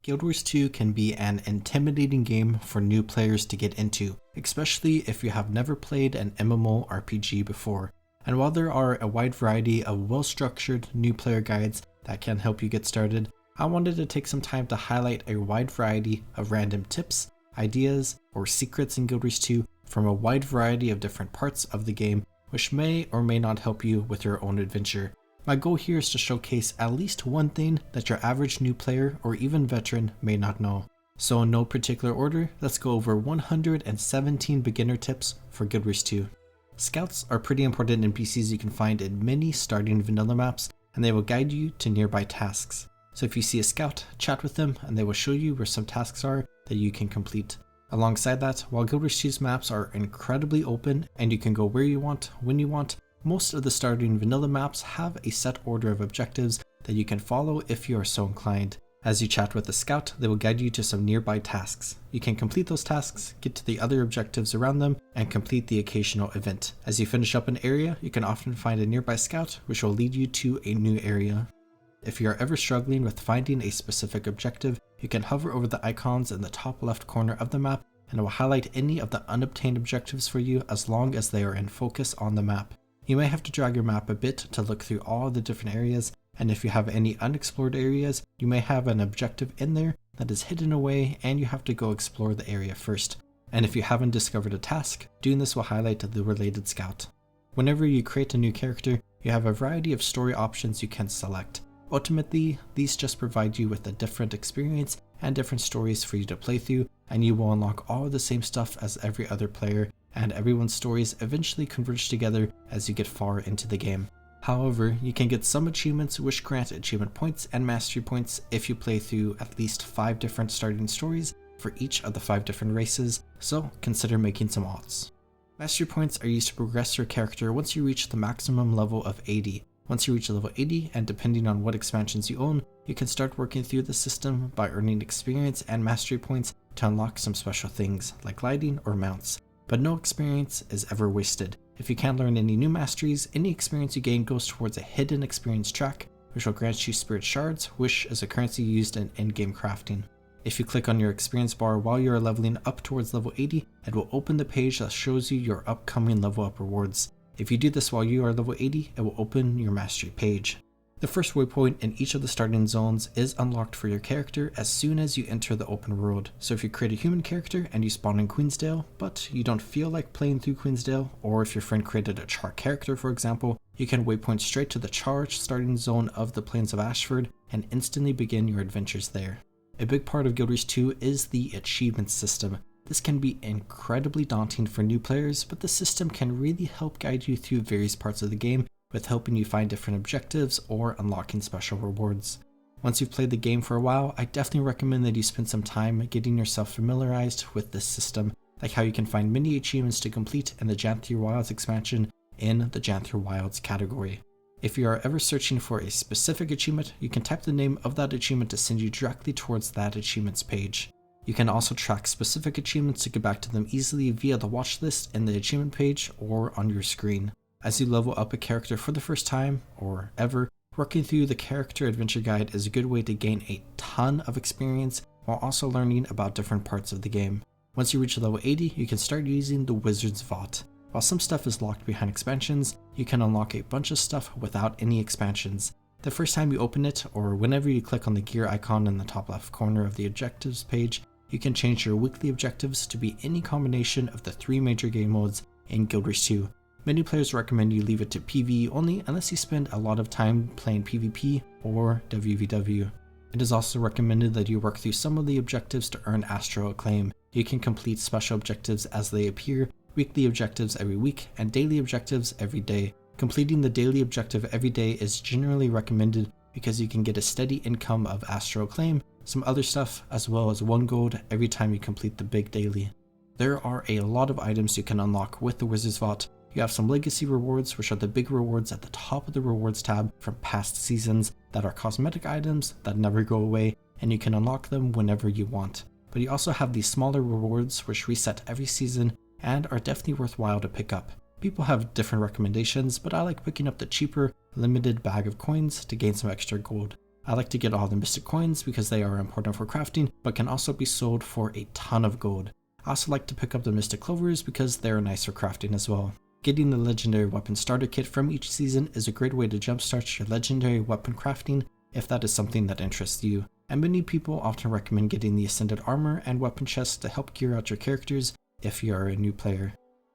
Guild Wars 2 can be an intimidating game for new players to get into, especially if you have never played an MMORPG before. And while there are a wide variety of well-structured new player guides that can help you get started, I wanted to take some time to highlight a wide variety of random tips, ideas, or secrets in Guild Wars 2 from a wide variety of different parts of the game, which may or may not help you with your own adventure. My goal here is to showcase at least one thing that your average new player or even veteran may not know. So in no particular order, let's go over 117 beginner tips for Guild Wars 2. Scouts are pretty important NPCs you can find in many starting vanilla maps, and they will guide you to nearby tasks. So if you see a scout, chat with them and they will show you where some tasks are that you can complete. Alongside that, while Guild Wars 2's maps are incredibly open and you can go where you want, when you want, most of the starting vanilla maps have a set order of objectives that you can follow if you are so inclined. As you chat with the scout, they will guide you to some nearby tasks. You can complete those tasks, get to the other objectives around them, and complete the occasional event. As you finish up an area, you can often find a nearby scout which will lead you to a new area. If you are ever struggling with finding a specific objective, you can hover over the icons in the top left corner of the map and it will highlight any of the unobtained objectives for you as long as they are in focus on the map. You may have to drag your map a bit to look through all the different areas, and if you have any unexplored areas, you may have an objective in there that is hidden away and you have to go explore the area first. And if you haven't discovered a task, doing this will highlight the related scout. Whenever you create a new character, you have a variety of story options you can select. Ultimately, these just provide you with a different experience and different stories for you to play through, and you will unlock all the same stuff as every other player, and everyone's stories eventually converge together as you get far into the game. However, you can get some achievements which grant achievement points and mastery points if you play through at least 5 different starting stories for each of the 5 different races, so consider making some alts. Mastery points are used to progress your character once you reach the maximum level of 80. Once you reach level 80, and depending on what expansions you own, you can start working through the system by earning experience and mastery points to unlock some special things like gliding or mounts. But no experience is ever wasted. If you can't learn any new masteries, any experience you gain goes towards a hidden experience track, which will grant you spirit shards, which is a currency used in in-game crafting. If you click on your experience bar while you are leveling up towards level 80, it will open the page that shows you your upcoming level up rewards. If you do this while you are level 80, it will open your mastery page. The first waypoint in each of the starting zones is unlocked for your character as soon as you enter the open world. So if you create a human character and you spawn in Queensdale, but you don't feel like playing through Queensdale, or if your friend created a Char character for example, you can waypoint straight to the Char starting zone of the Plains of Ashford and instantly begin your adventures there. A big part of Guild Wars 2 is the achievement system. This can be incredibly daunting for new players, but the system can really help guide you through various parts of the game with helping you find different objectives or unlocking special rewards. Once you've played the game for a while, I definitely recommend that you spend some time getting yourself familiarized with this system, like how you can find many achievements to complete in the Janthir Wilds expansion in the Janthir Wilds category. If you are ever searching for a specific achievement, you can type the name of that achievement to send you directly towards that achievement's page. You can also track specific achievements to get back to them easily via the watch list in the achievement page or on your screen. As you level up a character for the first time, or ever, working through the character adventure guide is a good way to gain a ton of experience while also learning about different parts of the game. Once you reach level 80, you can start using the Wizard's Vault. While some stuff is locked behind expansions, you can unlock a bunch of stuff without any expansions. The first time you open it, or whenever you click on the gear icon in the top left corner of the objectives page, you can change your weekly objectives to be any combination of the 3 major game modes in Guild Wars 2. Many players recommend you leave it to PvE only unless you spend a lot of time playing PvP or WVW. It is also recommended that you work through some of the objectives to earn Astral Acclaim. You can complete special objectives as they appear, weekly objectives every week, and daily objectives every day. Completing the daily objective every day is generally recommended because you can get a steady income of Astral Acclaim, some other stuff, as well as 1 gold every time you complete the big daily. There are a lot of items you can unlock with the Wizard's Vault. You have some legacy rewards, which are the big rewards at the top of the rewards tab from past seasons that are cosmetic items that never go away, and you can unlock them whenever you want. But you also have these smaller rewards which reset every season and are definitely worthwhile to pick up. People have different recommendations, but I like picking up the cheaper, limited bag of coins to gain some extra gold. I like to get all the mystic coins because they are important for crafting, but can also be sold for a ton of gold. I also like to pick up the mystic clovers because they are nice for crafting as well. Getting the legendary weapon starter kit from each season is a great way to jumpstart your legendary weapon crafting if that is something that interests you, and many people often recommend getting the ascended armor and weapon chests to help gear out your characters if you are a new player.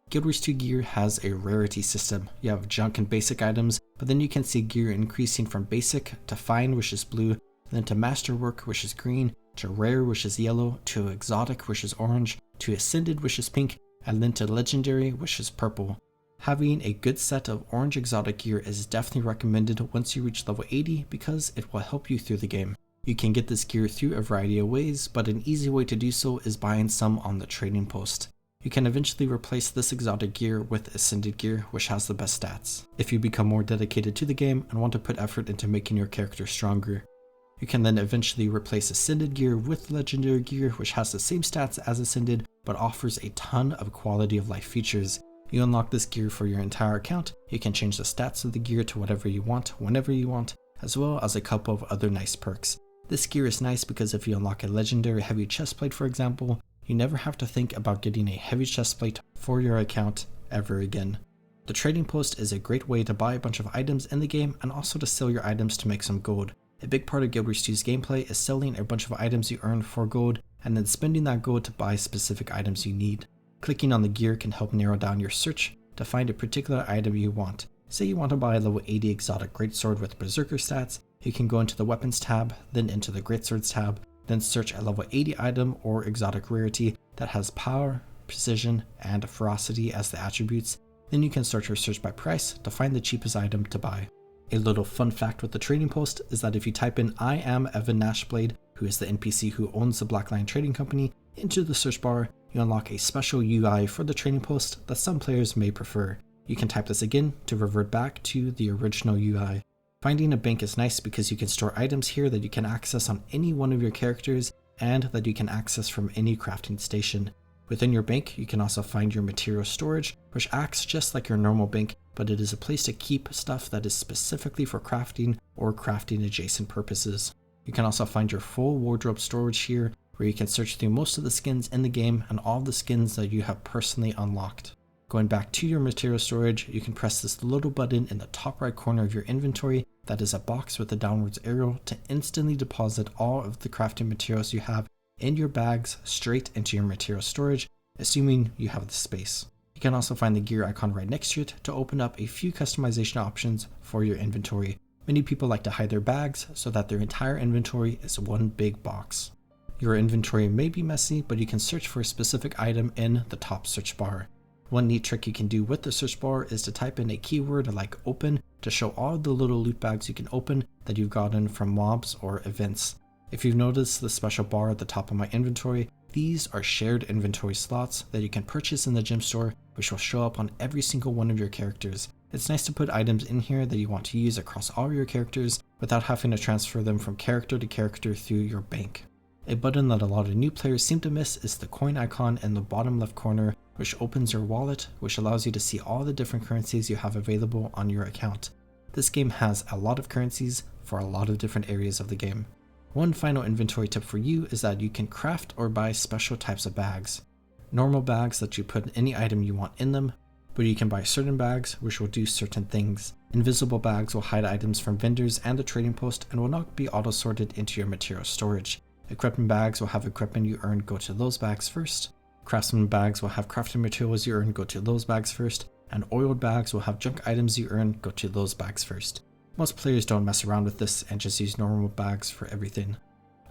Guild Wars 2 gear has a rarity system. You have junk and basic items, but then you can see gear increasing from basic to fine, which is blue, then to masterwork, which is green, to rare, which is yellow, to exotic, which is orange, to ascended, which is pink, and then to legendary, which is purple. Having a good set of orange exotic gear is definitely recommended once you reach level 80 because it will help you through the game. You can get this gear through a variety of ways, but an easy way to do so is buying some on the trading post. You can eventually replace this exotic gear with ascended gear, which has the best stats, if you become more dedicated to the game and want to put effort into making your character stronger. You can then eventually replace ascended gear with legendary gear, which has the same stats as ascended, but offers a ton of quality of life features. You unlock this gear for your entire account. You can change the stats of the gear to whatever you want, whenever you want, as well as a couple of other nice perks. This gear is nice because if you unlock a legendary heavy chestplate, for example, you never have to think about getting a heavy chestplate for your account ever again. The trading post is a great way to buy a bunch of items in the game and also to sell your items to make some gold. A big part of Guild Wars 2's gameplay is selling a bunch of items you earn for gold and then spending that gold to buy specific items you need. Clicking on the gear can help narrow down your search to find a particular item you want. Say you want to buy a level 80 exotic greatsword with berserker stats, you can go into the weapons tab, then into the greatswords tab, then search a level 80 item or exotic rarity that has power, precision, and ferocity as the attributes. Then you can start your search by price to find the cheapest item to buy. A little fun fact with the trading post is that if you type in "I am Evan Nashblade," who is the NPC who owns the Black Lion Trading Company, into the search bar, you unlock a special UI for the trading post that some players may prefer. You can type this again to revert back to the original UI. Finding a bank is nice because you can store items here that you can access on any one of your characters and that you can access from any crafting station. Within your bank, you can also find your material storage, which acts just like your normal bank, but it is a place to keep stuff that is specifically for crafting or crafting adjacent purposes. You can also find your full wardrobe storage here, where you can search through most of the skins in the game and all the skins that you have personally unlocked. Going back to your material storage, you can press this little button in the top right corner of your inventory that is a box with a downwards arrow to instantly deposit all of the crafting materials you have in your bags straight into your material storage, assuming you have the space. You can also find the gear icon right next to it to open up a few customization options for your inventory. Many people like to hide their bags so that their entire inventory is one big box. Your inventory may be messy, but you can search for a specific item in the top search bar. One neat trick you can do with the search bar is to type in a keyword like open to show all the little loot bags you can open that you've gotten from mobs or events. If you've noticed the special bar at the top of my inventory, these are shared inventory slots that you can purchase in the gem store, which will show up on every single one of your characters. It's nice to put items in here that you want to use across all your characters without having to transfer them from character to character through your bank. A button that a lot of new players seem to miss is the coin icon in the bottom left corner, which opens your wallet, which allows you to see all the different currencies you have available on your account. This game has a lot of currencies for a lot of different areas of the game. One final inventory tip for you is that you can craft or buy special types of bags. Normal bags let you put any item you want in them, but you can buy certain bags which will do certain things. Invisible bags will hide items from vendors and the trading post and will not be auto-sorted into your material storage. Equipment bags will have equipment you earned go to those bags first. Craftsman bags will have crafting materials you earned go to those bags first. And oiled bags will have junk items you earn go to those bags first. Most players don't mess around with this and just use normal bags for everything.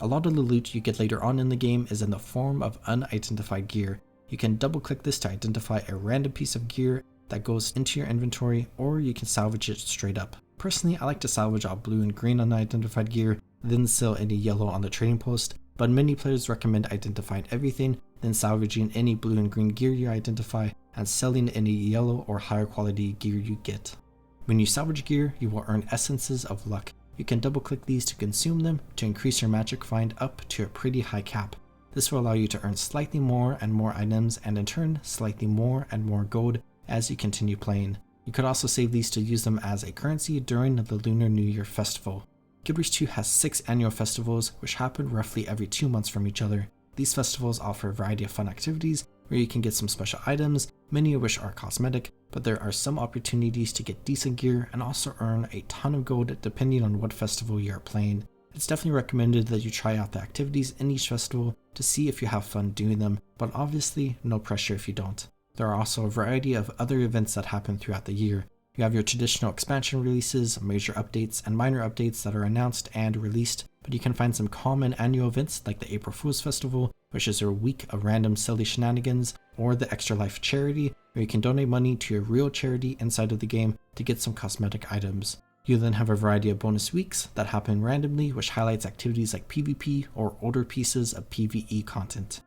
A lot of the loot you get later on in the game is in the form of unidentified gear. You can double click this to identify a random piece of gear that goes into your inventory, or you can salvage it straight up. Personally, I like to salvage all blue and green unidentified gear, then sell any yellow on the trading post, but many players recommend identifying everything, then salvaging any blue and green gear you identify, and selling any yellow or higher quality gear you get. When you salvage gear, you will earn essences of luck. You can double click these to consume them to increase your magic find up to a pretty high cap. This will allow you to earn slightly more and more items, and in turn slightly more and more gold as you continue playing. You could also save these to use them as a currency during the Lunar New Year festival. Guild Wars 2 has 6 annual festivals, which happen roughly every 2 months from each other. These festivals offer a variety of fun activities where you can get some special items, many of which are cosmetic, but there are some opportunities to get decent gear and also earn a ton of gold depending on what festival you are playing. It's definitely recommended that you try out the activities in each festival to see if you have fun doing them, but obviously no pressure if you don't. There are also a variety of other events that happen throughout the year. You have your traditional expansion releases, major updates, and minor updates that are announced and released, but you can find some common annual events like the April Fool's Festival, which is a week of random silly shenanigans, or the Extra Life Charity, where you can donate money to a real charity inside of the game to get some cosmetic items. You then have a variety of bonus weeks that happen randomly, which highlights activities like PvP or older pieces of PvE content.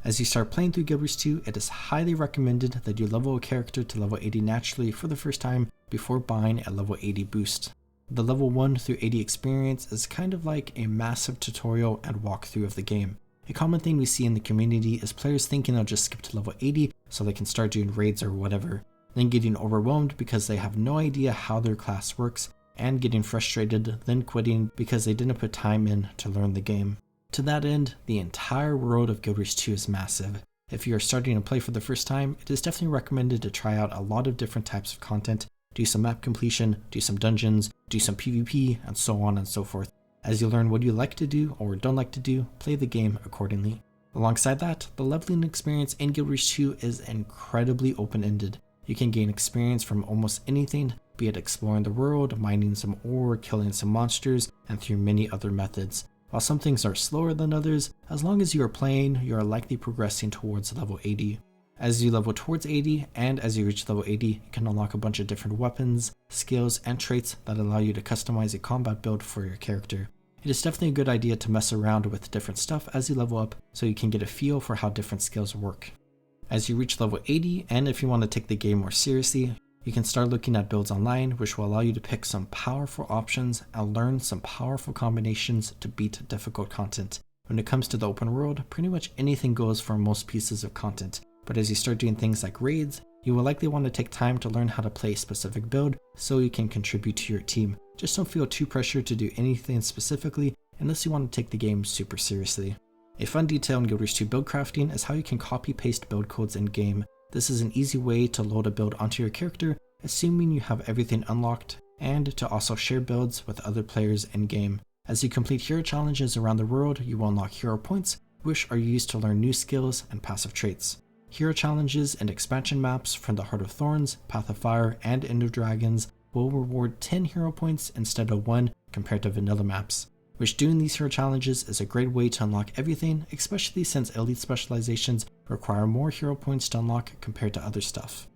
As you start playing through Guild Wars 2, it is highly recommended that you level a character to level 80 naturally for the first time before buying a level 80 boost. The level 1 through 80 experience is kind of like a massive tutorial and walkthrough of the game. A common thing we see in the community is players thinking they'll just skip to level 80 so they can start doing raids or whatever, then getting overwhelmed because they have no idea how their class works, and getting frustrated, then quitting because they didn't put time in to learn the game. To that end, the entire world of Guild Wars 2 is massive. If you are starting to play for the first time, it is definitely recommended to try out a lot of different types of content, do some map completion, do some dungeons, do some PvP, and so on and so forth. As you learn what you like to do or don't like to do, play the game accordingly. Alongside that, the leveling experience in Guild Wars 2 is incredibly open-ended. You can gain experience from almost anything, be it exploring the world, mining some ore, killing some monsters, and through many other methods. While some things are slower than others, as long as you are playing, you are likely progressing towards level 80. As you level towards 80, and as you reach level 80, you can unlock a bunch of different weapons, skills, and traits that allow you to customize a combat build for your character. It is definitely a good idea to mess around with different stuff as you level up so you can get a feel for how different skills work. As you reach level 80, and if you want to take the game more seriously, you can start looking at builds online, which will allow you to pick some powerful options and learn some powerful combinations to beat difficult content. When it comes to the open world, pretty much anything goes for most pieces of content, but as you start doing things like raids, you will likely want to take time to learn how to play a specific build so you can contribute to your team. Just don't feel too pressured to do anything specifically unless you want to take the game super seriously. A fun detail in Guild Wars 2 build crafting is how you can copy-paste build codes in-game. This is an easy way to load a build onto your character, assuming you have everything unlocked, and to also share builds with other players in-game. As you complete hero challenges around the world, you will unlock hero points, which are used to learn new skills and passive traits. Hero challenges and expansion maps from the Heart of Thorns, Path of Fire, and End of Dragons will reward 10 hero points instead of 1 compared to vanilla maps, which doing these hero challenges is a great way to unlock everything, especially since elite specializations require more hero points to unlock compared to other stuff.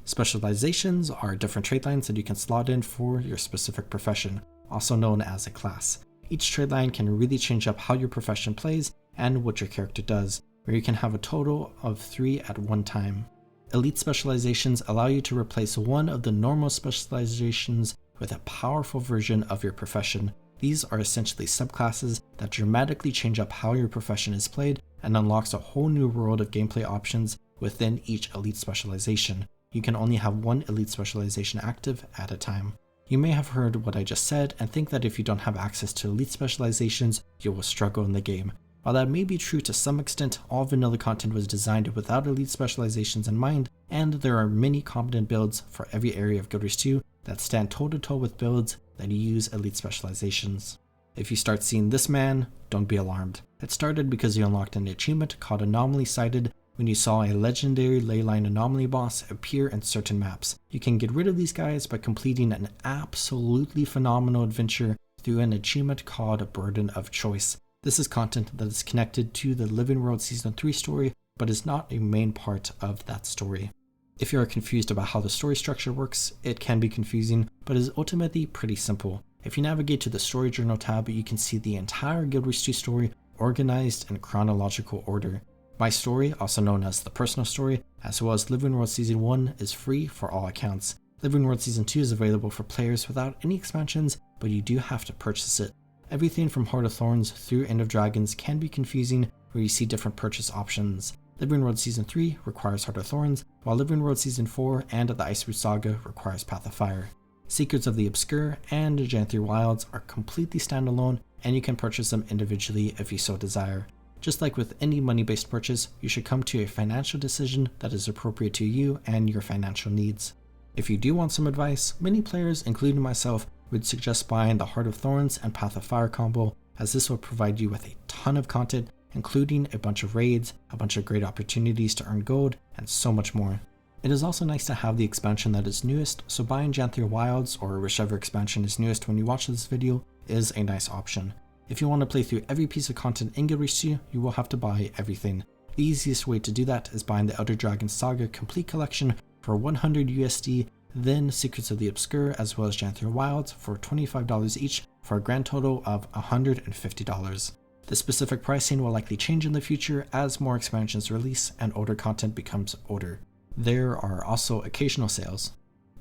Specializations are different trait lines that you can slot in for your specific profession, also known as a class. Each trait line can really change up how your profession plays and what your character does, where you can have a total of 3 at one time. Elite specializations allow you to replace one of the normal specializations with a powerful version of your profession. These are essentially subclasses that dramatically change up how your profession is played and unlocks a whole new world of gameplay options within each elite specialization. You can only have one elite specialization active at a time. You may have heard what I just said and think that if you don't have access to elite specializations, you will struggle in the game. While that may be true to some extent, all vanilla content was designed without elite specializations in mind, and there are many competent builds for every area of Guild Wars 2 that stand toe-to-toe with builds that use elite specializations. If you start seeing this man, don't be alarmed. It started because you unlocked an achievement called Anomaly Sighted when you saw a legendary leyline anomaly boss appear in certain maps. You can get rid of these guys by completing an absolutely phenomenal adventure through an achievement called Burden of Choice. This is content that is connected to the Living World Season 3 story, but is not a main part of that story. If you are confused about how the story structure works, it can be confusing, but is ultimately pretty simple. If you navigate to the Story Journal tab, you can see the entire Guild Wars 2 story organized in chronological order. My story, also known as the personal story, as well as Living World Season 1, is free for all accounts. Living World Season 2 is available for players without any expansions, but you do have to purchase it. Everything from Heart of Thorns through End of Dragons can be confusing, where you see different purchase options. Living World Season 3 requires Heart of Thorns, while Living World Season 4 and the Iceroot Saga requires Path of Fire. Secrets of the Obscure and Janthir Wilds are completely standalone, and you can purchase them individually if you so desire. Just like with any money-based purchase, you should come to a financial decision that is appropriate to you and your financial needs. If you do want some advice, many players, including myself, would suggest buying the Heart of Thorns and Path of Fire combo, as this will provide you with a ton of content, including a bunch of raids, a bunch of great opportunities to earn gold, and so much more. It is also nice to have the expansion that is newest, so buying Janthir Wilds, or whichever expansion is newest when you watch this video, is a nice option. If you want to play through every piece of content in Guild Wars 2, you will have to buy everything. The easiest way to do that is buying the Elder Dragon Saga Complete Collection for 100 USD, then Secrets of the Obscure as well as Janthir Wilds for $25 each for a grand total of $150. The specific pricing will likely change in the future as more expansions release and older content becomes older. There are also occasional sales.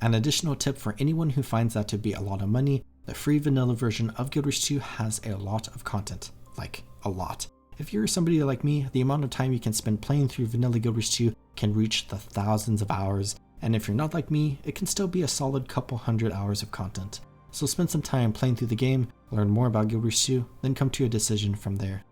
An additional tip for anyone who finds that to be a lot of money, the free vanilla version of Guild Wars 2 has a lot of content. Like, a lot. If you're somebody like me, the amount of time you can spend playing through vanilla Guild Wars 2 can reach the thousands of hours, and if you're not like me, it can still be a solid couple hundred hours of content. So spend some time playing through the game, learn more about Guild Wars 2, then come to a decision from there.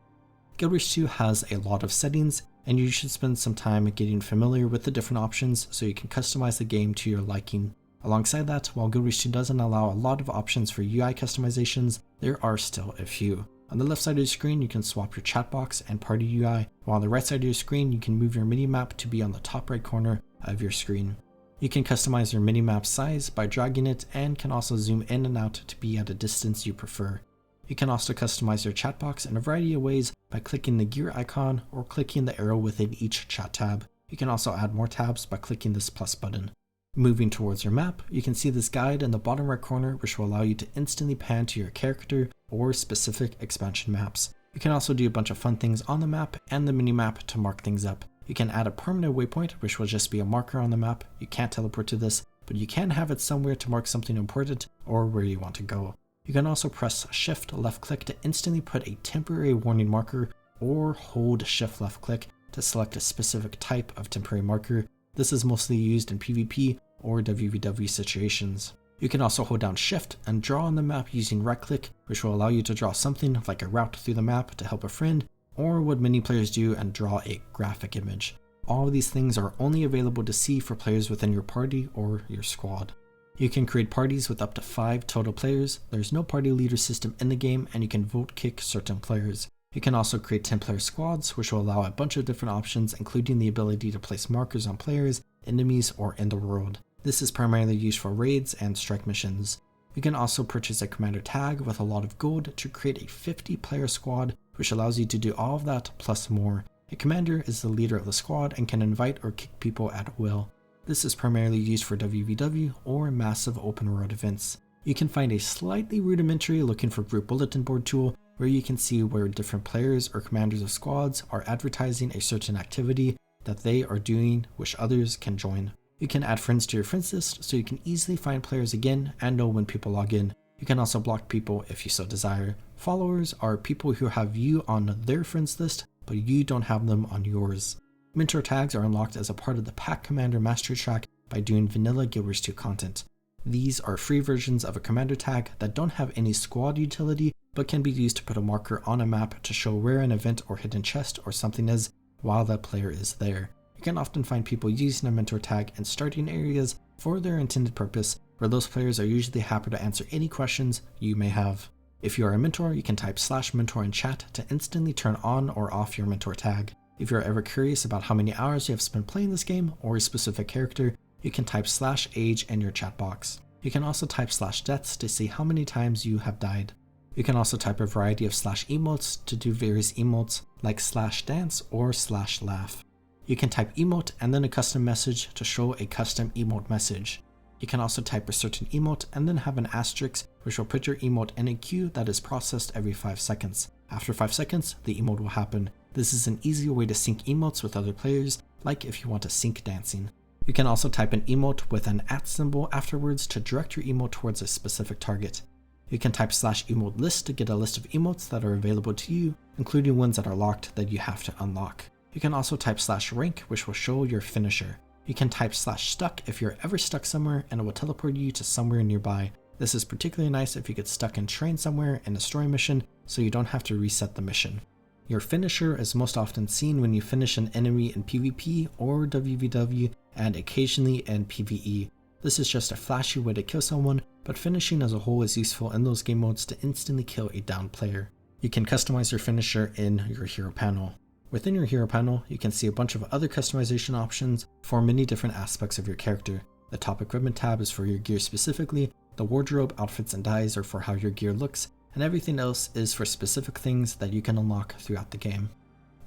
Guild Wars 2 has a lot of settings, and you should spend some time getting familiar with the different options so you can customize the game to your liking. Alongside that, while Guild Wars 2 doesn't allow a lot of options for UI customizations, there are still a few. On the left side of the screen, you can swap your chat box and party UI, while on the right side of your screen, you can move your minimap to be on the top right corner of your screen. You can customize your minimap size by dragging it and can also zoom in and out to be at a distance you prefer. You can also customize your chat box in a variety of ways by clicking the gear icon or clicking the arrow within each chat tab. You can also add more tabs by clicking this plus button. Moving towards your map, you can see this guide in the bottom right corner which will allow you to instantly pan to your character or specific expansion maps. You can also do a bunch of fun things on the map and the minimap to mark things up. You can add a permanent waypoint which will just be a marker on the map. You can't teleport to this, but you can have it somewhere to mark something important or where you want to go. You can also press Shift left click to instantly put a temporary warning marker or hold Shift left click to select a specific type of temporary marker. This is mostly used in PvP or WVW situations. You can also hold down Shift and draw on the map using right click, which will allow you to draw something like a route through the map to help a friend, or what many players do and draw a graphic image. All of these things are only available to see for players within your party or your squad. You can create parties with up to 5 total players. There's no party leader system in the game, and you can vote kick certain players. You can also create 10-player squads, which will allow a bunch of different options, including the ability to place markers on players, enemies, or in the world. This is primarily used for raids and strike missions. You can also purchase a commander tag with a lot of gold to create a 50-player squad, which allows you to do all of that plus more. A commander is the leader of the squad and can invite or kick people at will. This is primarily used for WVW or massive open world events. You can find a slightly rudimentary looking for group bulletin board tool where you can see where different players or commanders of squads are advertising a certain activity that they are doing which others can join. You can add friends to your friends list so you can easily find players again and know when people log in. You can also block people if you so desire. Followers are people who have you on their friends list, but you don't have them on yours. Mentor tags are unlocked as a part of the Pack Commander Mastery Track by doing vanilla Guild Wars 2 content. These are free versions of a commander tag that don't have any squad utility, but can be used to put a marker on a map to show where an event or hidden chest or something is while that player is there. You can often find people using a mentor tag in starting areas for their intended purpose, where those players are usually happy to answer any questions you may have. If you are a mentor, you can type /mentor in chat to instantly turn on or off your mentor tag. If you're ever curious about how many hours you have spent playing this game or a specific character, you can type /age in your chat box. You can also type /deaths to see how many times you have died. You can also type a variety of /emotes to do various emotes like /dance or /laugh. You can type emote and then a custom message to show a custom emote message. You can also type a certain emote and then have an asterisk which will put your emote in a queue that is processed every 5 seconds. After 5 seconds, the emote will happen. This is an easier way to sync emotes with other players, like if you want to sync dancing. You can also type an emote with an @ symbol afterwards to direct your emote towards a specific target. You can type /emote list to get a list of emotes that are available to you, including ones that are locked that you have to unlock. You can also type /rank, which will show your finisher. You can type /stuck if you're ever stuck somewhere, and it will teleport you to somewhere nearby. This is particularly nice if you get stuck in terrain somewhere in a story mission, so you don't have to reset the mission. Your finisher is most often seen when you finish an enemy in PvP or WVW, and occasionally in PvE. This is just a flashy way to kill someone, but finishing as a whole is useful in those game modes to instantly kill a downed player. You can customize your finisher in your hero panel. Within your hero panel, you can see a bunch of other customization options for many different aspects of your character. The top equipment tab is for your gear specifically, the wardrobe, outfits, and dyes are for how your gear looks, and everything else is for specific things that you can unlock throughout the game.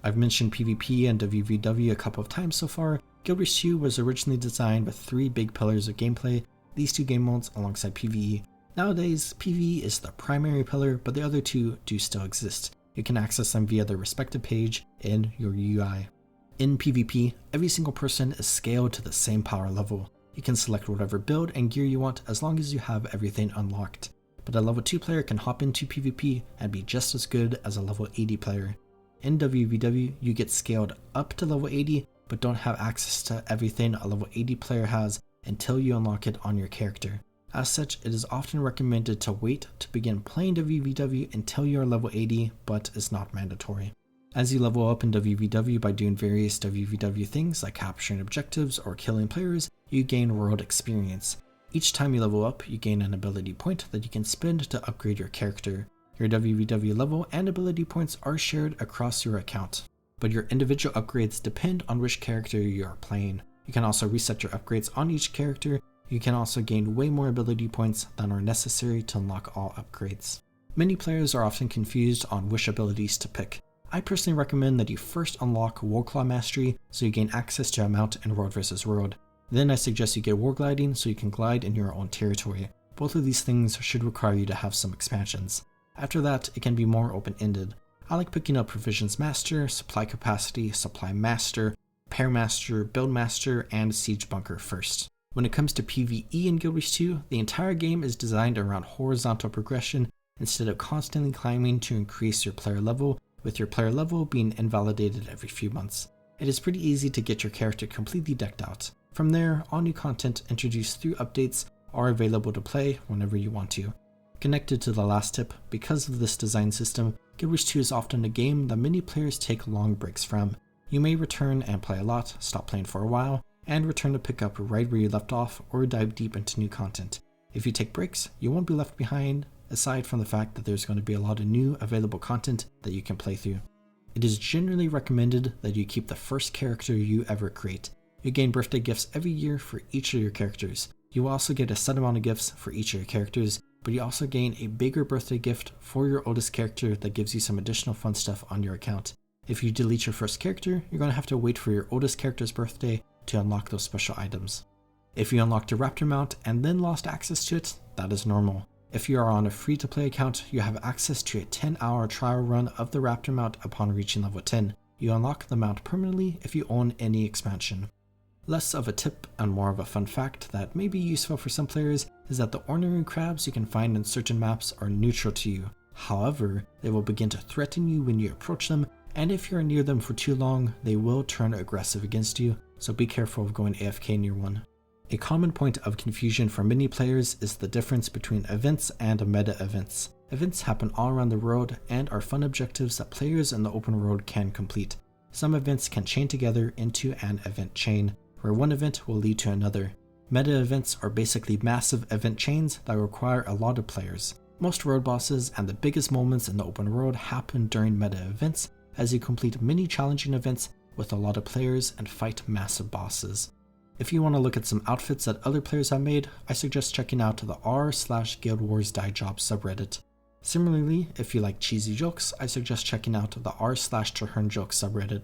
I've mentioned PvP and WVW a couple of times so far. Guild Wars 2 was originally designed with 3 big pillars of gameplay, these 2 game modes alongside PvE. Nowadays, PvE is the primary pillar, but the other 2 do still exist. You can access them via their respective page in your UI. In PvP, every single person is scaled to the same power level. You can select whatever build and gear you want as long as you have everything unlocked. But a level 2 player can hop into PvP and be just as good as a level 80 player. In WVW, you get scaled up to level 80, but don't have access to everything a level 80 player has until you unlock it on your character. As such, it is often recommended to wait to begin playing WVW until you are level 80, but is not mandatory. As you level up in WVW by doing various WVW things like capturing objectives or killing players, you gain world experience. Each time you level up, you gain an ability point that you can spend to upgrade your character. Your WVW level and ability points are shared across your account, but your individual upgrades depend on which character you are playing. You can also reset your upgrades on each character. You can also gain way more ability points than are necessary to unlock all upgrades. Many players are often confused on which abilities to pick. I personally recommend that you first unlock Warclaw Mastery so you gain access to a mount in World vs. World. Then I suggest you get War Gliding so you can glide in your own territory. Both of these things should require you to have some expansions. After that, it can be more open-ended. I like picking up Provisions Master, Supply Capacity, Supply Master, Pair Master, Build Master, and Siege Bunker first. When it comes to PvE in Guild Wars 2, the entire game is designed around horizontal progression instead of constantly climbing to increase your player level, with your player level being invalidated every few months. It is pretty easy to get your character completely decked out. From there, all new content introduced through updates are available to play whenever you want to. Connected to the last tip, because of this design system, Guild Wars 2 is often a game that many players take long breaks from. You may return and play a lot, stop playing for a while, and return to pick up right where you left off or dive deep into new content. If you take breaks, you won't be left behind, aside from the fact that there's going to be a lot of new available content that you can play through. It is generally recommended that you keep the first character you ever create. You gain birthday gifts every year for each of your characters. You will also get a set amount of gifts for each of your characters, but you also gain a bigger birthday gift for your oldest character that gives you some additional fun stuff on your account. If you delete your first character, you're going to have to wait for your oldest character's birthday to unlock those special items. If you unlocked a Raptor mount and then lost access to it, that is normal. If you are on a free-to-play account, you have access to a 10-hour trial run of the Raptor mount upon reaching level 10. You unlock the mount permanently if you own any expansion. Less of a tip and more of a fun fact that may be useful for some players is that the ornery crabs you can find in certain maps are neutral to you. However, they will begin to threaten you when you approach them, and if you're near them for too long, they will turn aggressive against you, so be careful of going AFK near one. A common point of confusion for many players is the difference between events and meta events. Events happen all around the world and are fun objectives that players in the open world can complete. Some events can chain together into an event chain, where one event will lead to another. Meta events are basically massive event chains that require a lot of players. Most world bosses and the biggest moments in the open world happen during meta events, as you complete many challenging events with a lot of players and fight massive bosses. If you want to look at some outfits that other players have made, I suggest checking out the r/Guild Wars Dye Job subreddit. Similarly, if you like cheesy jokes, I suggest checking out the r/Traherne Jokes subreddit.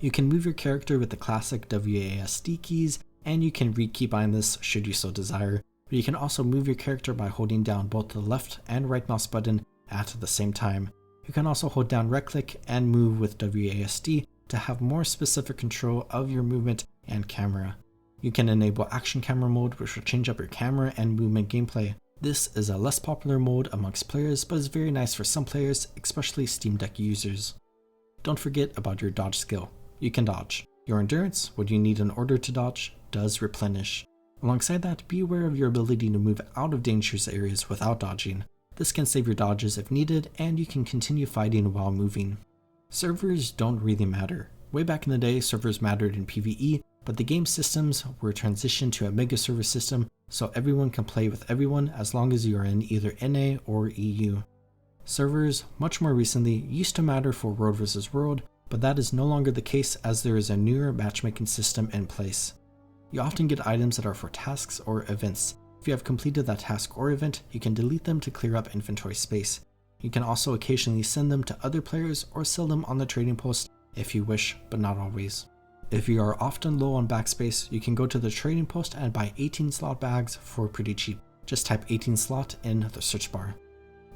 You can move your character with the classic WASD keys, and you can read keybind this should you so desire, but you can also move your character by holding down both the left and right mouse button at the same time. You can also hold down right click and move with WASD to have more specific control of your movement and camera. You can enable action camera mode, which will change up your camera and movement gameplay. This is a less popular mode amongst players, but is very nice for some players, especially Steam Deck users. Don't forget about your dodge skill. You can dodge. Your endurance, what you need in order to dodge, does replenish. Alongside that, be aware of your ability to move out of dangerous areas without dodging. This can save your dodges if needed, and you can continue fighting while moving. Servers don't really matter. Way back in the day, servers mattered in PvE, but the game systems were transitioned to a mega server system, so everyone can play with everyone as long as you are in either NA or EU. Servers, much more recently, used to matter for world versus world, but that is no longer the case as there is a newer matchmaking system in place. You often get items that are for tasks or events. If you have completed that task or event, you can delete them to clear up inventory space. You can also occasionally send them to other players or sell them on the trading post if you wish, but not always. If you are often low on backspace, you can go to the trading post and buy 18 slot bags for pretty cheap. Just type 18 slot in the search bar.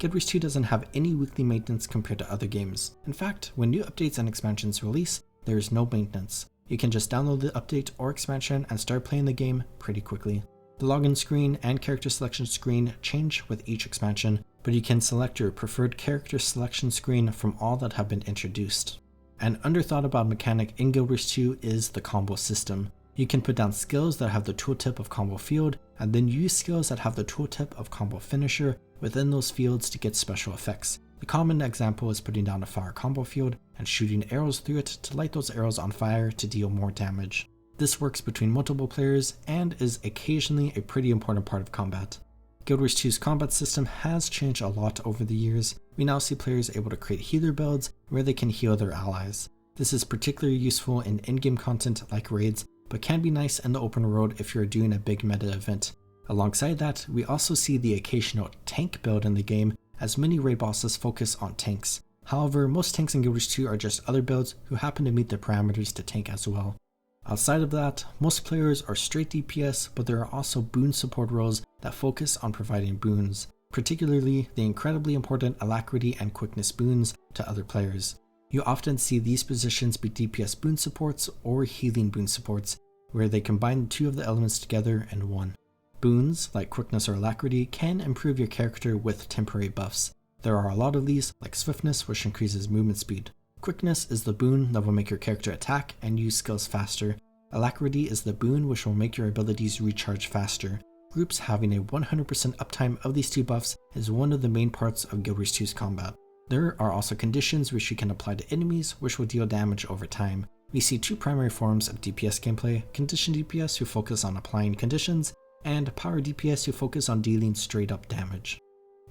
Guild Wars 2 doesn't have any weekly maintenance compared to other games. In fact, when new updates and expansions release, there is no maintenance. You can just download the update or expansion and start playing the game pretty quickly. The login screen and character selection screen change with each expansion, but you can select your preferred character selection screen from all that have been introduced. An underthought about mechanic in Guild Wars 2 is the combo system. You can put down skills that have the tooltip of combo field, and then use skills that have the tooltip of combo finisher within those fields to get special effects. The common example is putting down a fire combo field and shooting arrows through it to light those arrows on fire to deal more damage. This works between multiple players and is occasionally a pretty important part of combat. Guild Wars 2's combat system has changed a lot over the years. We now see players able to create healer builds where they can heal their allies. This is particularly useful in in-game content like raids, but can be nice in the open world if you're doing a big meta event. Alongside that, we also see the occasional tank build in the game, as many raid bosses focus on tanks. However, most tanks in Guild Wars 2 are just other builds who happen to meet the parameters to tank as well. Outside of that, most players are straight DPS, but there are also boon support roles that focus on providing boons, particularly the incredibly important alacrity and quickness boons to other players. You often see these positions be DPS boon supports or healing boon supports, where they combine two of the elements together in one. Boons, like quickness or alacrity, can improve your character with temporary buffs. There are a lot of these, like swiftness, which increases movement speed. Quickness is the boon that will make your character attack and use skills faster. Alacrity is the boon which will make your abilities recharge faster. Groups having a 100% uptime of these two buffs is one of the main parts of Guild Wars 2's combat. There are also conditions which you can apply to enemies which will deal damage over time. We see two primary forms of DPS gameplay: condition DPS who focus on applying conditions, and power DPS who focus on dealing straight up damage.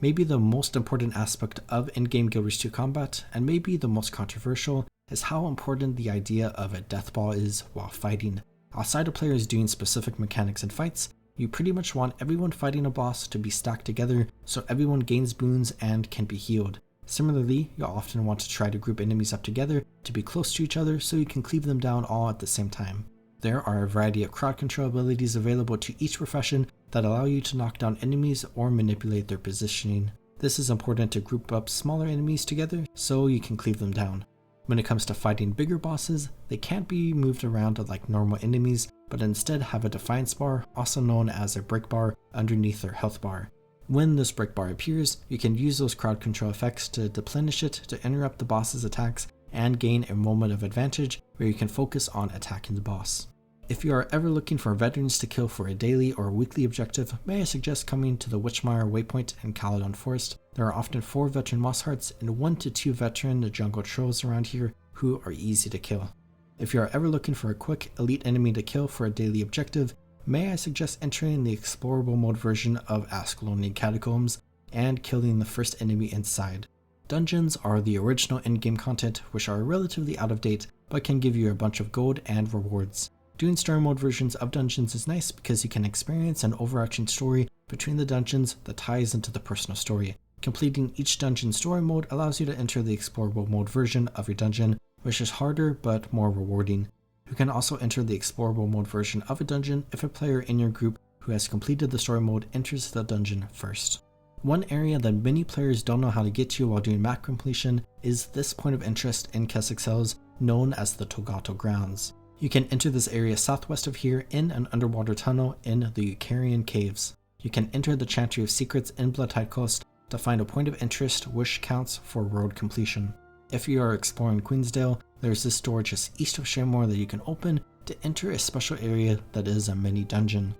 Maybe the most important aspect of in-game Guild Wars 2 combat, and maybe the most controversial, is how important the idea of a death ball is while fighting. Outside of players doing specific mechanics in fights, you pretty much want everyone fighting a boss to be stacked together so everyone gains boons and can be healed. Similarly, you'll often want to try to group enemies up together to be close to each other so you can cleave them down all at the same time. There are a variety of crowd control abilities available to each profession that allow you to knock down enemies or manipulate their positioning. This is important to group up smaller enemies together so you can cleave them down. When it comes to fighting bigger bosses, they can't be moved around like normal enemies, but instead have a defiance bar, also known as a break bar, underneath their health bar. When this break bar appears, you can use those crowd control effects to deplenish it to interrupt the boss's attacks and gain a moment of advantage where you can focus on attacking the boss. If you are ever looking for veterans to kill for a daily or weekly objective, may I suggest coming to the Witchmire Waypoint in Caledon Forest. There are often 4 veteran moss hearts and 1 to 2 veteran jungle trolls around here who are easy to kill. If you are ever looking for a quick elite enemy to kill for a daily objective, may I suggest entering the explorable mode version of Ascalonian Catacombs and killing the first enemy inside. Dungeons are the original in-game content which are relatively out of date but can give you a bunch of gold and rewards. Doing story mode versions of dungeons is nice because you can experience an overarching story between the dungeons that ties into the personal story. Completing each dungeon story mode allows you to enter the explorable mode version of your dungeon, which is harder but more rewarding. You can also enter the explorable mode version of a dungeon if a player in your group who has completed the story mode enters the dungeon first. One area that many players don't know how to get to while doing map completion is this point of interest in Keswick Cells known as the Togato Grounds. You can enter this area southwest of here in an underwater tunnel in the Eucarian Caves. You can enter the Chantry of Secrets in Bloodtide Coast to find a point of interest which counts for road completion. If you are exploring Queensdale, there's this door just east of Shamor that you can open to enter a special area that is a mini dungeon.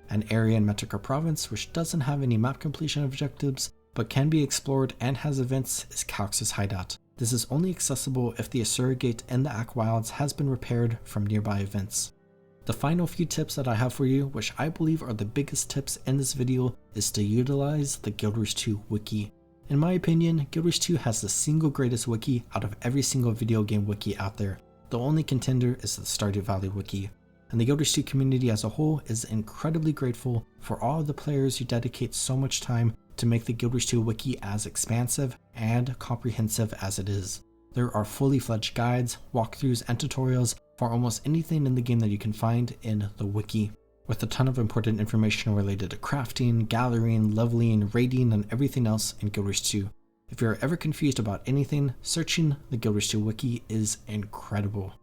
An area in Metrica Province which doesn't have any map completion objectives but can be explored and has events is Calx's Hideout. This is only accessible if the Asura Gate in the Ak Wilds has been repaired from nearby events. The final few tips that I have for you, which I believe are the biggest tips in this video, is to utilize the Guild Wars 2 wiki. In my opinion, Guild Wars 2 has the single greatest wiki out of every single video game wiki out there. The only contender is the Stardew Valley wiki. And the Guild Wars 2 community as a whole is incredibly grateful for all of the players who dedicate so much time to make the Guild Wars 2 wiki as expansive and comprehensive as it is. There are fully fledged guides, walkthroughs, and tutorials for almost anything in the game that you can find in the wiki, with a ton of important information related to crafting, gathering, leveling, raiding, and everything else in Guild Wars 2. If you're ever confused about anything, searching the Guild Wars 2 wiki is incredible.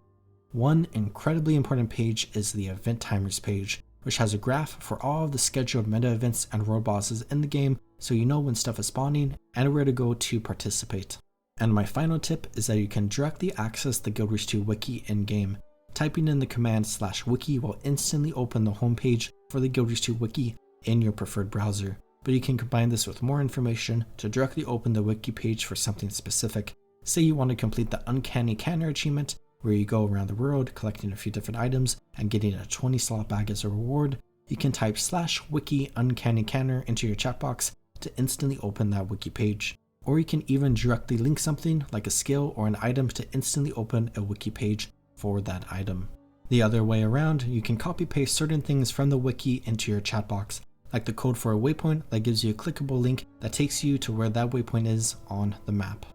One incredibly important page is the Event Timers page, which has a graph for all of the scheduled meta events and world bosses in the game so you know when stuff is spawning and where to go to participate. And my final tip is that you can directly access the Guild Wars 2 wiki in-game. Typing in the command /wiki will instantly open the homepage for the Guild Wars 2 wiki in your preferred browser, but you can combine this with more information to directly open the wiki page for something specific. Say you want to complete the Uncanny Canner achievement, where you go around the world collecting a few different items and getting a 20 slot bag as a reward. You can type /wiki Uncanny Canner into your chat box to instantly open that wiki page. Or you can even directly link something like a skill or an item to instantly open a wiki page for that item. The other way around, you can copy paste certain things from the wiki into your chat box, like the code for a waypoint that gives you a clickable link that takes you to where that waypoint is on the map.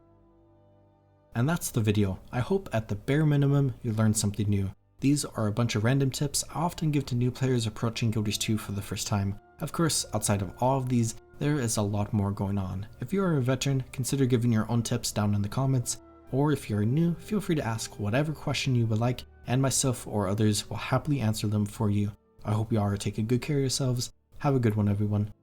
And that's the video. I hope at the bare minimum you learned something new. These are a bunch of random tips I often give to new players approaching Guild Wars 2 for the first time. Of course, outside of all of these, there is a lot more going on. If you are a veteran, consider giving your own tips down in the comments, or if you're new, feel free to ask whatever question you would like, and myself or others will happily answer them for you. I hope you are taking good care of yourselves. Have a good one, everyone.